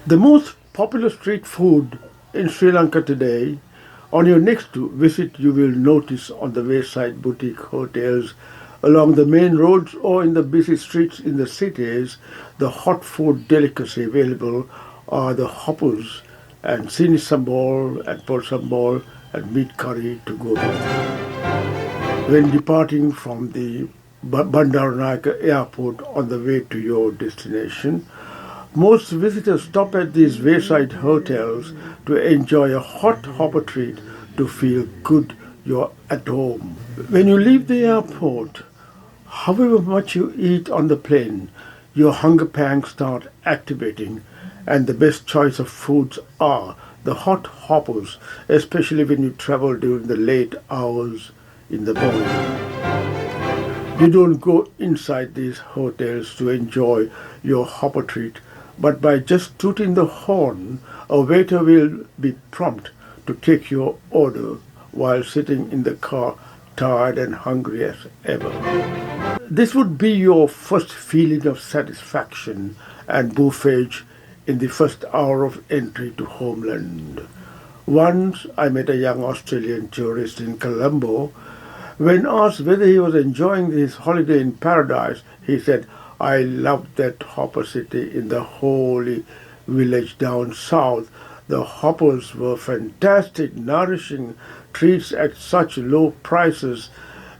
The most popular street food in Sri Lanka today, on your next visit, you will notice on the wayside boutique hotels, along the main roads, or in the busy streets in the cities, the hot food delicacy available are the hoppers and sini sambal and pol sambal and meat curry to go with. When departing from the Bandaranaike airport on the way to your destination, most visitors stop at these wayside hotels to enjoy a hot hopper treat to feel good you're at home. When you leave the airport, however much you eat on the plane, your hunger pangs start activating, and the best choice of foods are the hot hoppers, especially when you travel during the late hours in the morning. You don't go inside these hotels to enjoy your hopper treat, but by just tooting the horn, a waiter will be prompt to take your order while sitting in the car, tired and hungry as ever. This would be your first feeling of satisfaction and buffet in the first hour of entry to homeland. Once I met a young Australian tourist in Colombo. When asked whether he was enjoying his holiday in paradise, he said, "I loved that hopper city in the holy village down south. The hoppers were fantastic, nourishing treats at such low prices."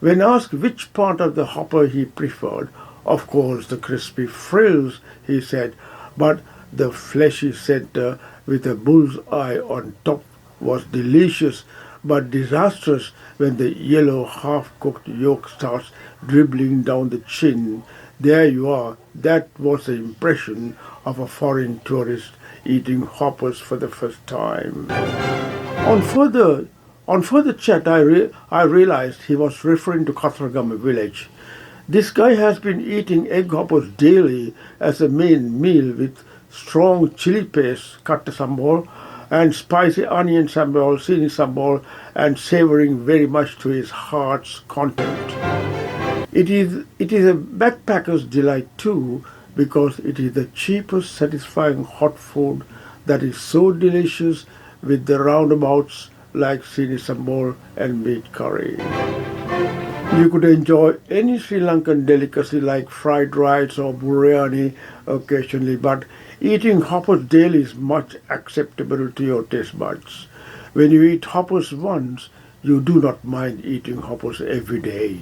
When asked which part of the hopper he preferred, of course the crispy frills, he said, but the fleshy center with a bull's eye on top was delicious, but disastrous when the yellow half-cooked yolk starts dribbling down the chin. There you are. That was the impression of a foreign tourist eating hoppers for the first time. On further chat, I realized he was referring to Kasaragama village. This guy has been eating egg hoppers daily as a main meal with strong chili paste, katta sambal, and spicy onion sambal, sini sambal, and savoring very much to his heart's content. It is a backpacker's delight too, because it is the cheapest satisfying hot food that is so delicious with the roundabouts like sini sambal and meat curry. You could enjoy any Sri Lankan delicacy like fried rice or biryani occasionally, but eating hoppers daily is much acceptable to your taste buds. When you eat hoppers once, you do not mind eating hoppers every day.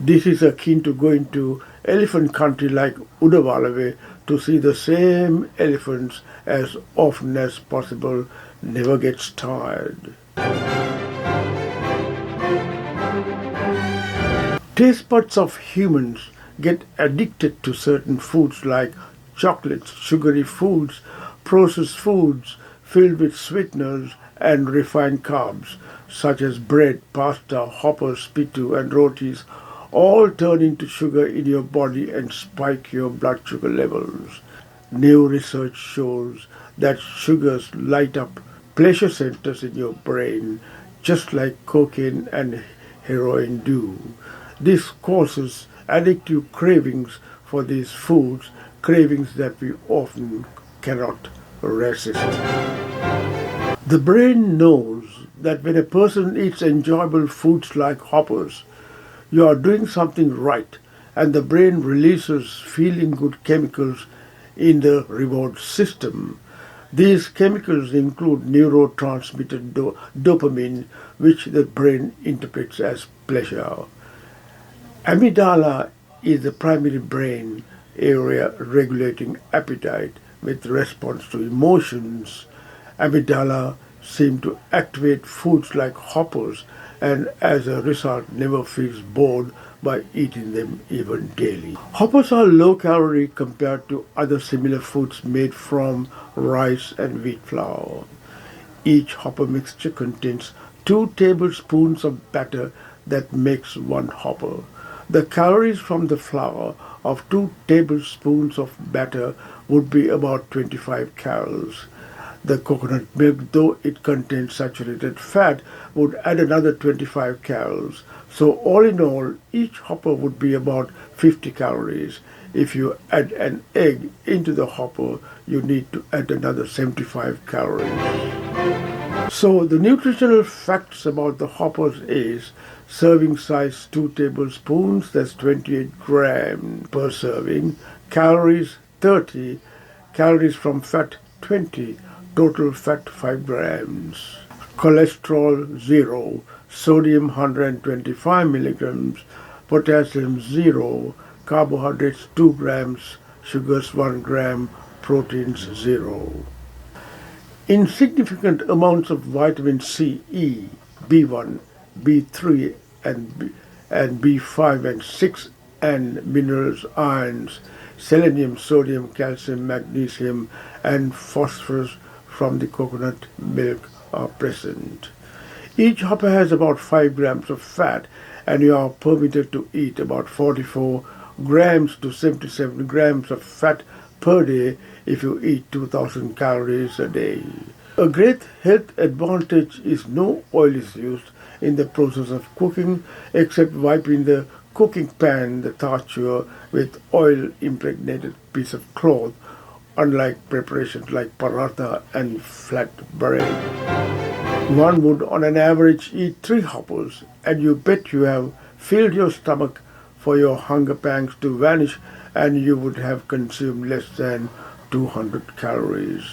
This is akin to going to elephant country like Udawalawe to see the same elephants as often as possible. Never gets tired. Taste buds of humans get addicted to certain foods like chocolates, sugary foods, processed foods filled with sweeteners and refined carbs, such as bread, pasta, hoppers, pitu, and rotis, all turn into sugar in your body and spike your blood sugar levels. New research shows that sugars light up pleasure centers in your brain, just like cocaine and heroin do. This causes addictive cravings for these foods, cravings that we often cannot resist. The brain knows that when a person eats enjoyable foods like hoppers, you are doing something right, and the brain releases feeling good chemicals in the reward system. These chemicals include neurotransmitter dopamine, which the brain interprets as pleasure. Amygdala is the primary brain area regulating appetite with response to emotions. Amygdala seem to activate foods like hoppers and as a result never feels bored by eating them even daily. Hoppers are low calorie compared to other similar foods made from rice and wheat flour. Each hopper mixture contains 2 tablespoons of batter that makes one hopper. The calories from the flour of 2 tablespoons of batter would be about 25 calories. The coconut milk, though it contains saturated fat, would add another 25 calories. So all in all, each hopper would be about 50 calories. If you add an egg into the hopper, you need to add another 75 calories. So the nutritional facts about the hoppers is serving size 2 tablespoons, that's 28 grams per serving, calories 30, calories from fat 20, total fat 5 grams, cholesterol 0, sodium 125 milligrams, potassium 0, carbohydrates 2 grams, sugars 1 gram, proteins 0. Insignificant amounts of vitamin C, E, B1, B3, and B5 and 6, and minerals, irons, selenium, sodium, calcium, magnesium, and phosphorus from the coconut milk are present. Each hopper has about 5 grams of fat, and you are permitted to eat about 44 grams to 77 grams of fat per day if you eat 2000 calories a day. A great health advantage is no oil is used in the process of cooking except wiping the cooking pan, the tartar, with oil impregnated piece of cloth, unlike preparations like paratha and flat bread. One would on an average eat 3 hoppers, and you bet you have filled your stomach for your hunger pangs to vanish, and you would have consumed less than 200 calories.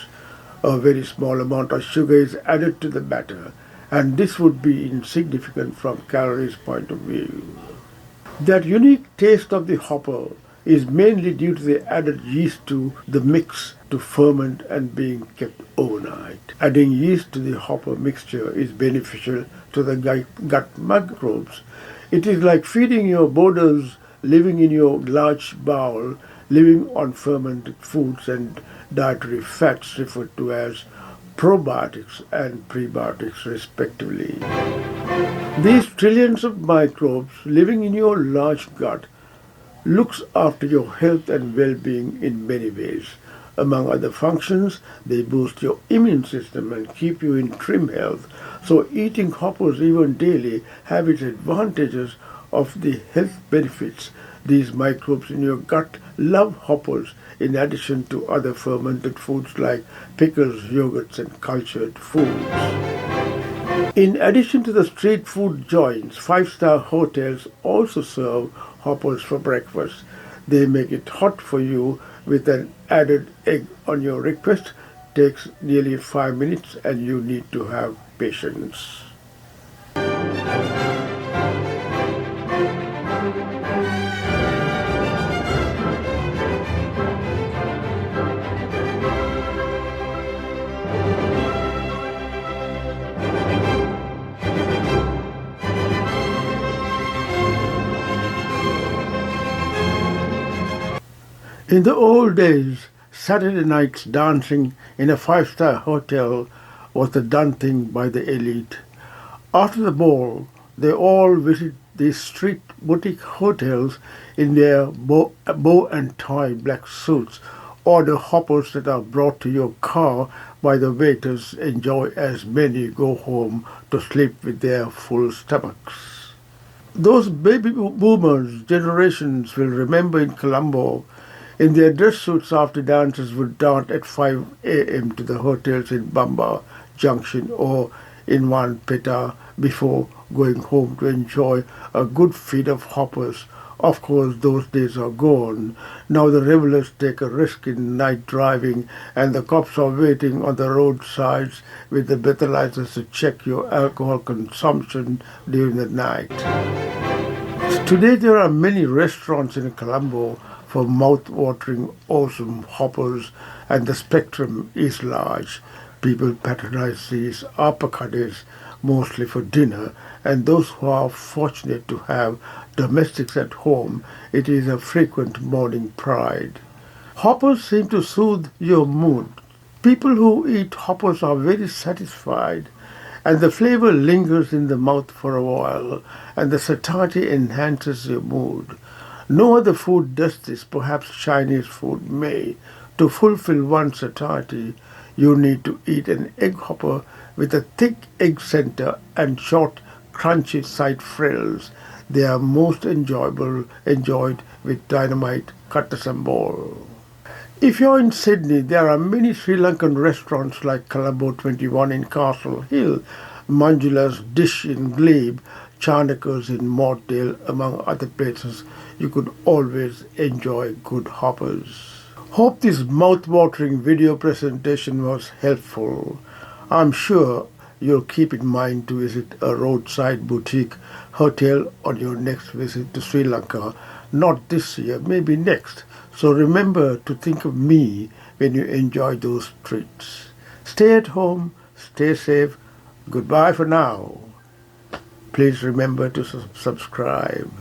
A very small amount of sugar is added to the batter, and this would be insignificant from calories point of view. That unique taste of the hopper is mainly due to the added yeast to the mix to ferment and being kept overnight. Adding yeast to the hopper mixture is beneficial to the gut microbes. It is like feeding your borders living in your large bowl, living on fermented foods and dietary fats referred to as probiotics and prebiotics respectively. These trillions of microbes living in your large gut looks after your health and well-being in many ways. Among other functions, they boost your immune system and keep you in trim health. So eating hoppers even daily have its advantages of the health benefits. These microbes in your gut love hoppers in addition to other fermented foods like pickles, yogurts, and cultured foods. In addition to the street food joints, five-star hotels also serve hoppers for breakfast. They make it hot for you with an added egg on your request. Takes nearly 5 minutes and you need to have patience. In the old days, Saturday nights dancing in a five-star hotel was the done thing by the elite. After the ball, they all visit these street boutique hotels in their bow and tie black suits, order hoppers that are brought to your car by the waiters, enjoy as many, go home to sleep with their full stomachs. Those baby boomers generations will remember in Colombo in their dress suits after dancers would dart at 5 a.m. to the hotels in Bamba Junction or in Wanpeta before going home to enjoy a good feed of hoppers. Of course, those days are gone. Now the revelers take a risk in night driving and the cops are waiting on the roadsides with the breathalyzers to check your alcohol consumption during the night. Today there are many restaurants in Colombo for mouth-watering awesome hoppers, and the spectrum is large. People patronize these uppercutters mostly for dinner, and those who are fortunate to have domestics at home, it is a frequent morning pride. Hoppers seem to soothe your mood. People who eat hoppers are very satisfied, and the flavor lingers in the mouth for a while, and the satiety enhances your mood. No other food does this, perhaps Chinese food may. To fulfill one's satiety, you need to eat an egg hopper with a thick egg center and short, crunchy side frills. They are most enjoyed with dynamite kattasambol. If you're in Sydney, there are many Sri Lankan restaurants like Colombo 21 in Castle Hill, Manjula's Dish in Glebe, Chanaka's in Mortdale, among other places. You could always enjoy good hoppers. Hope this mouth-watering video presentation was helpful. I'm sure you'll keep in mind to visit a roadside boutique hotel on your next visit to Sri Lanka. Not this year, maybe next. So remember to think of me when you enjoy those treats. Stay at home, stay safe. Goodbye for now. Please remember to subscribe.